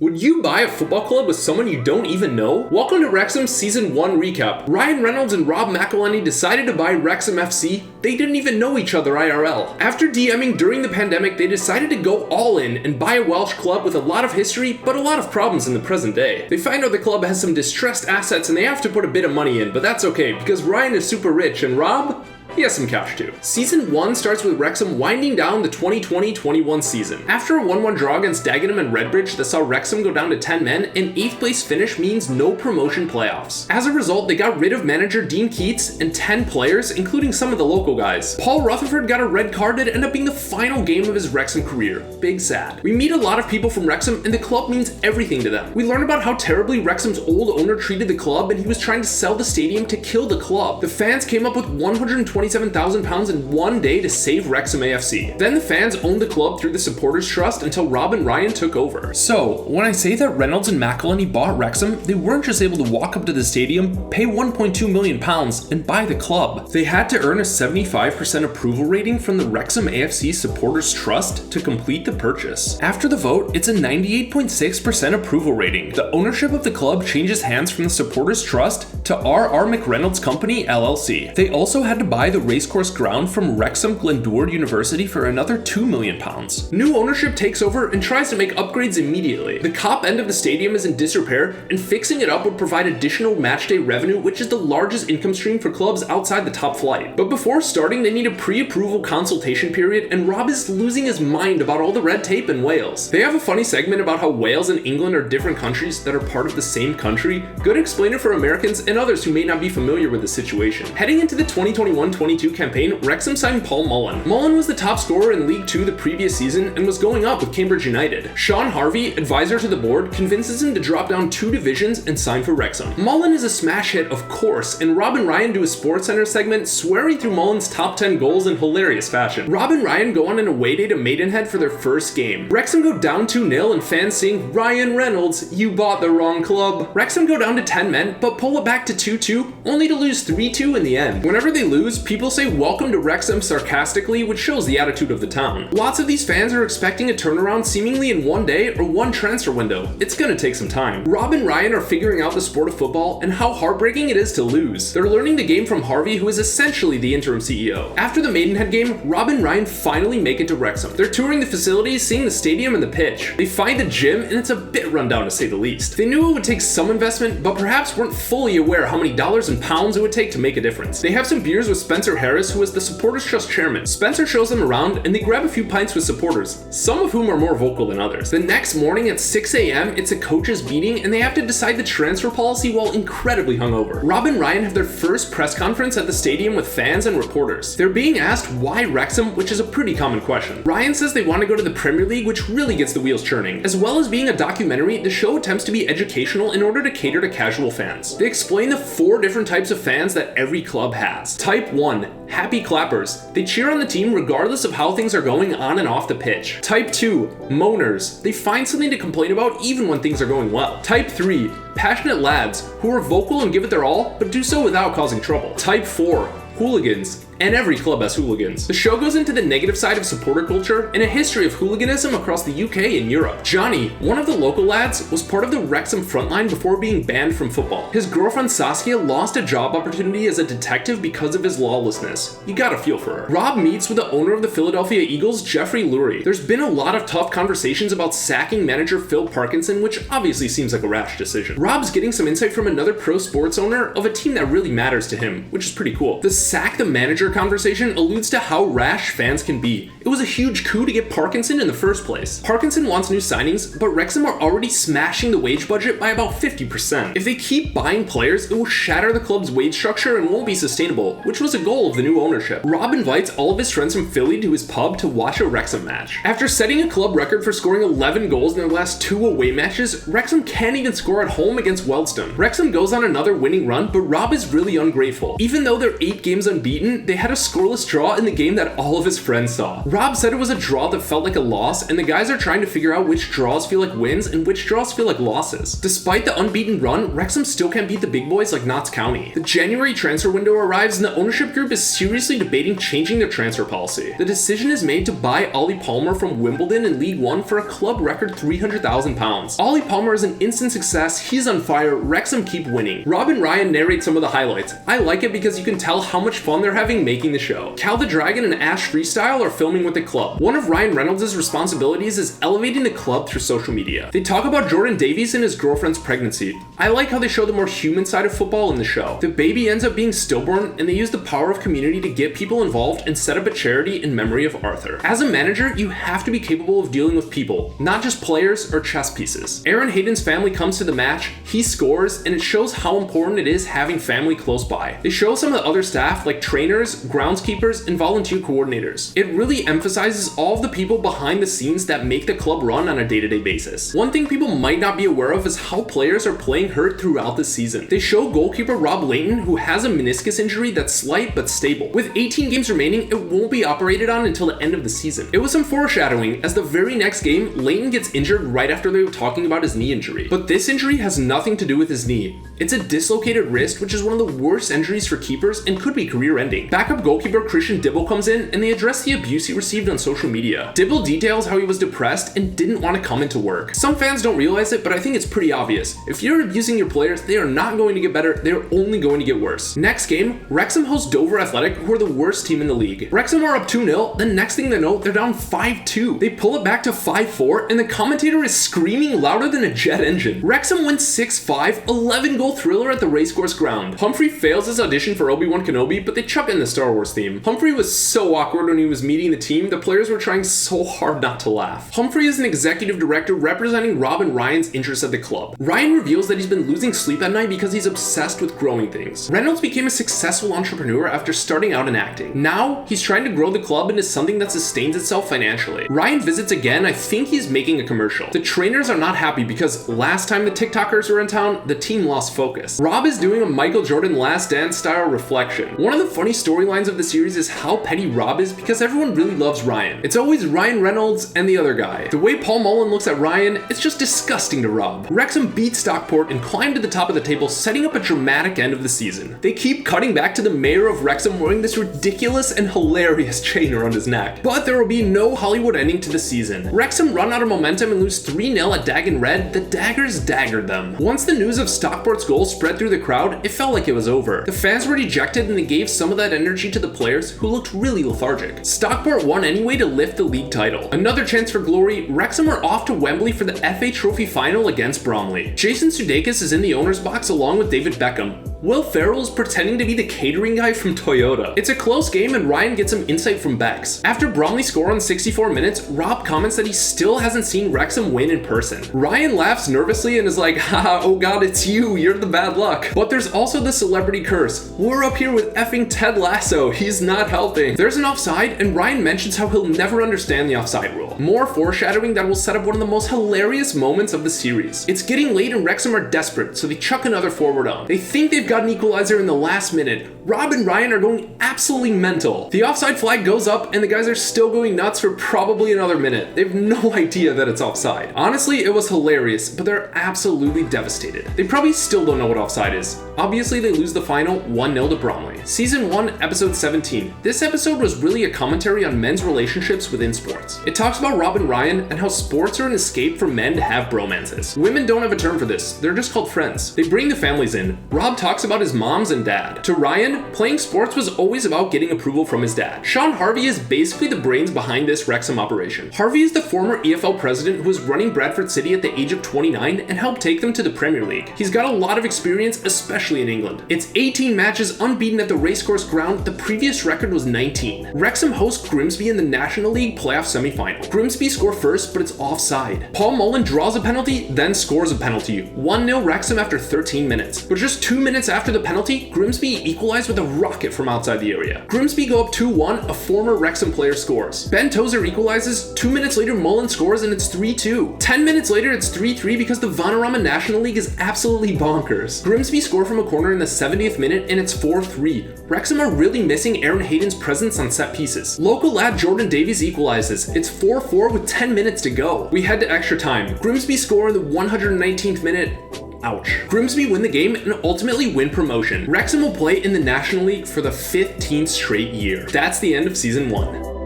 Would you buy a football club with someone you don't even know? Welcome to Wrexham's Season 1 recap. Ryan Reynolds and Rob McElhenney decided to buy Wrexham FC. They didn't even know each other IRL. After DMing during the pandemic, they decided to go all in and buy a Welsh club with a lot of history, but a lot of problems in the present day. They find out the club has some distressed assets and they have to put a bit of money in, but that's okay because Ryan is super rich and Rob? He has some cash too. Season 1 starts with Wrexham winding down the 2020-21 season. After a 1-1 draw against Dagenham and Redbridge that saw Wrexham go down to 10 men, an 8th place finish means no promotion playoffs. As a result, they got rid of manager Dean Keats and 10 players, including some of the local guys. Paul Rutherford got a red card that ended up being the final game of his Wrexham career. Big sad. We meet a lot of people from Wrexham and the club means everything to them. We learn about how terribly Wrexham's old owner treated the club and he was trying to sell the stadium to kill the club. The fans came up with £127,000 in one day to save Wrexham AFC. Then the fans owned the club through the Supporters Trust until Rob and Ryan took over. So, when I say that Reynolds and McElhenney bought Wrexham, they weren't just able to walk up to the stadium, pay £1.2 million and buy the club. They had to earn a 75% approval rating from the Wrexham AFC Supporters Trust to complete the purchase. After the vote, it's a 98.6% approval rating. The ownership of the club changes hands from the Supporters Trust to R.R. McReynolds Company LLC. They also had to buy the Racecourse Ground from Wrexham Glendower University for another £2 million. New ownership takes over and tries to make upgrades immediately. The Kop end of the stadium is in disrepair, and fixing it up would provide additional matchday revenue, which is the largest income stream for clubs outside the top flight. But before starting, they need a pre-approval consultation period, and Rob is losing his mind about all the red tape in Wales. They have a funny segment about how Wales and England are different countries that are part of the same country. Good explainer for Americans and others who may not be familiar with the situation. Heading into the 2021-22 campaign, Wrexham signed Paul Mullen. Mullen was the top scorer in League 2 the previous season and was going up with Cambridge United. Shaun Harvey, advisor to the board, convinces him to drop down 2 divisions and sign for Wrexham. Mullen is a smash hit, of course, and Rob and Ryan do a SportsCenter segment swearing through Mullen's top 10 goals in hilarious fashion. Rob and Ryan go on an away day to Maidenhead for their first game. Wrexham go down 2-0 and fans sing, "Ryan Reynolds, you bought the wrong club." Wrexham go down to 10 men, but pull it back to 2-2, only to lose 3-2 in the end. Whenever they lose, people say "Welcome to Wrexham" sarcastically, which shows the attitude of the town. Lots of these fans are expecting a turnaround seemingly in one day or one transfer window. It's gonna take some time. Rob and Ryan are figuring out the sport of football and how heartbreaking it is to lose. They're learning the game from Harvey, who is essentially the interim CEO. After the Maidenhead game, Rob and Ryan finally make it to Wrexham. They're touring the facilities, seeing the stadium and the pitch. They find the gym and it's a bit rundown to say the least. They knew it would take some investment, but perhaps weren't fully aware how many dollars and pounds it would take to make a difference. They have some beers with Spencer Harris, who is the Supporters Trust chairman. Spencer shows them around and they grab a few pints with supporters, some of whom are more vocal than others. The next morning at 6 a.m, it's a coaches meeting and they have to decide the transfer policy while incredibly hungover. Rob and Ryan have their first press conference at the stadium with fans and reporters. They're being asked why Wrexham, which is a pretty common question. Ryan says they want to go to the Premier League, which really gets the wheels churning. As well as being a documentary, the show attempts to be educational in order to cater to casual fans. They explain the 4 different types of fans that every club has. Type 1, happy clappers. They cheer on the team regardless of how things are going on and off the pitch. Type 2, moaners. They find something to complain about even when things are going well. Type 3, passionate lads, who are vocal and give it their all, but do so without causing trouble. Type 4, hooligans. And every club has hooligans. The show goes into the negative side of supporter culture and a history of hooliganism across the UK and Europe. Johnny, one of the local lads, was part of the Wrexham frontline before being banned from football. His girlfriend Saskia lost a job opportunity as a detective because of his lawlessness. You gotta feel for her. Rob meets with the owner of the Philadelphia Eagles, Jeffrey Lurie. There's been a lot of tough conversations about sacking manager Phil Parkinson, which obviously seems like a rash decision. Rob's getting some insight from another pro sports owner of a team that really matters to him, which is pretty cool. The sack the manager conversation alludes to how rash fans can be. It was a huge coup to get Parkinson in the first place. Parkinson wants new signings, but Wrexham are already smashing the wage budget by about 50%. If they keep buying players, it will shatter the club's wage structure and won't be sustainable, which was a goal of the new ownership. Rob invites all of his friends from Philly to his pub to watch a Wrexham match. After setting a club record for scoring 11 goals in their last 2 away matches, Wrexham can't even score at home against Wealdstone. Wrexham goes on another winning run, but Rob is really ungrateful. Even though they're 8 games unbeaten, they had a scoreless draw in the game that all of his friends saw. Rob said it was a draw that felt like a loss, and the guys are trying to figure out which draws feel like wins and which draws feel like losses. Despite the unbeaten run, Wrexham still can't beat the big boys like Notts County. The January transfer window arrives and the ownership group is seriously debating changing their transfer policy. The decision is made to buy Ollie Palmer from Wimbledon in League One for a club record £300,000. Ollie Palmer is an instant success, he's on fire, Wrexham keep winning. Rob and Ryan narrate some of the highlights. I like it because you can tell how much fun they're having making the show. Cal the Dragon and Ash Freestyle are filming with the club. One of Ryan Reynolds' responsibilities is elevating the club through social media. They talk about Jordan Davies and his girlfriend's pregnancy. I like how they show the more human side of football in the show. The baby ends up being stillborn, and they use the power of community to get people involved and set up a charity in memory of Arthur. As a manager, you have to be capable of dealing with people, not just players or chess pieces. Aaron Hayden's family comes to the match, he scores, and it shows how important it is having family close by. They show some of the other staff like trainers, groundskeepers, and volunteer coordinators. It really emphasizes all of the people behind the scenes that make the club run on a day-to-day basis. One thing people might not be aware of is how players are playing hurt throughout the season. They show goalkeeper Rob Layton, who has a meniscus injury that's slight but stable. With 18 games remaining, it won't be operated on until the end of the season. It was some foreshadowing, as the very next game, Layton gets injured right after they were talking about his knee injury. But this injury has nothing to do with his knee. It's a dislocated wrist, which is one of the worst injuries for keepers and could be career-ending. Backup goalkeeper Christian Dibble comes in, and they address the abuse he received on social media. Dibble details how he was depressed and didn't want to come into work. Some fans don't realize it, but I think it's pretty obvious. If you're abusing your players, they are not going to get better, they're only going to get worse. Next game, Wrexham hosts Dover Athletic, who are the worst team in the league. Wrexham are up 2-0, the next thing they know, they're down 5-2. They pull it back to 5-4, and the commentator is screaming louder than a jet engine. Wrexham wins 6-5, 11-goal thriller at the Racecourse Ground. Humphrey fails his audition for Obi-Wan Kenobi, but they chuck in the Star Wars theme. Humphrey was so awkward when he was meeting the team, the players were trying so hard not to laugh. Humphrey is an executive director representing Rob and Ryan's interests at the club. Ryan reveals that he's been losing sleep at night because he's obsessed with growing things. Reynolds became a successful entrepreneur after starting out in acting. Now, he's trying to grow the club into something that sustains itself financially. Ryan visits again, I think he's making a commercial. The trainers are not happy because last time the TikTokers were in town, the team lost focus. Rob is doing a Michael Jordan Last Dance style reflection. One of the funny storylines of the series is how petty Rob is because everyone really loves Ryan. It's always Ryan Reynolds and the other guy. The way Paul Mullen looks at Ryan, it's just disgusting to Rob. Wrexham beat Stockport and climbed to the top of the table, setting up a dramatic end of the season. They keep cutting back to the mayor of Wrexham wearing this ridiculous and hilarious chain around his neck. But there will be no Hollywood ending to the season. Wrexham run out of momentum and lose 3-0 at Dagon Red. The Daggers daggered them. Once the news of Stockport's goal spread through the crowd, it felt like it was over. The fans were dejected and they gave some of that energy to the players who looked really lethargic. Stockport won anyway to lift the league title. Another chance for glory, Wrexham are off to Wembley for the FA Trophy final against Bromley. Jason Sudeikis is in the owner's box along with David Beckham. Will Ferrell is pretending to be the catering guy from Toyota. It's a close game and Ryan gets some insight from Bex. After Bromley score on 64 minutes, Rob comments that he still hasn't seen Wrexham win in person. Ryan laughs nervously and is like, haha, oh god, it's you're the bad luck. But there's also the celebrity curse. We're up here with effing Ted Lasso, he's not helping. There's an offside and Ryan mentions how he'll never understand the offside rule. More foreshadowing that will set up one of the most hilarious moments of the series. It's getting late and Wrexham are desperate, so they chuck another forward on. They think they've got an equalizer in the last minute. Rob and Ryan are going absolutely mental. The offside flag goes up and the guys are still going nuts for probably another minute. They have no idea that it's offside. Honestly, it was hilarious, but they're absolutely devastated. They probably still don't know what offside is. Obviously, they lose the final 1-0 to Bromley. Season 1, episode 17. This episode was really a commentary on men's relationships within sports. It talks about Rob and Ryan and how sports are an escape for men to have bromances. Women don't have a term for this, they're just called friends. They bring the families in. Rob talks about his moms and dad. To Ryan, playing sports was always about getting approval from his dad. Shaun Harvey is basically the brains behind this Wrexham operation. Harvey is the former EFL president who was running Bradford City at the age of 29 and helped take them to the Premier League. He's got a lot of experience, especially in England. It's 18 matches unbeaten at the Racecourse Ground. The previous record was 19. Wrexham hosts Grimsby in the National League playoff semi-final. Grimsby score first, but it's offside. Paul Mullen draws a penalty, then scores a penalty. 1-0 Wrexham after 13 minutes. But just 2 minutes minutes after the penalty, Grimsby equalized with a rocket from outside the area. Grimsby go up 2-1, a former Wrexham player scores. Ben Tozer equalizes, 2 minutes later Mullen scores and it's 3-2. 10 minutes later it's 3-3 because the Vanarama National League is absolutely bonkers. Grimsby score from a corner in the 70th minute and it's 4-3. Wrexham are really missing Aaron Hayden's presence on set pieces. Local lad Jordan Davies equalizes. It's 4-4 with 10 minutes to go. We head to extra time. Grimsby score in the 119th minute. Ouch. Grimsby win the game and ultimately win promotion. Wrexham will play in the National League for the 15th straight year. That's the end of season 1.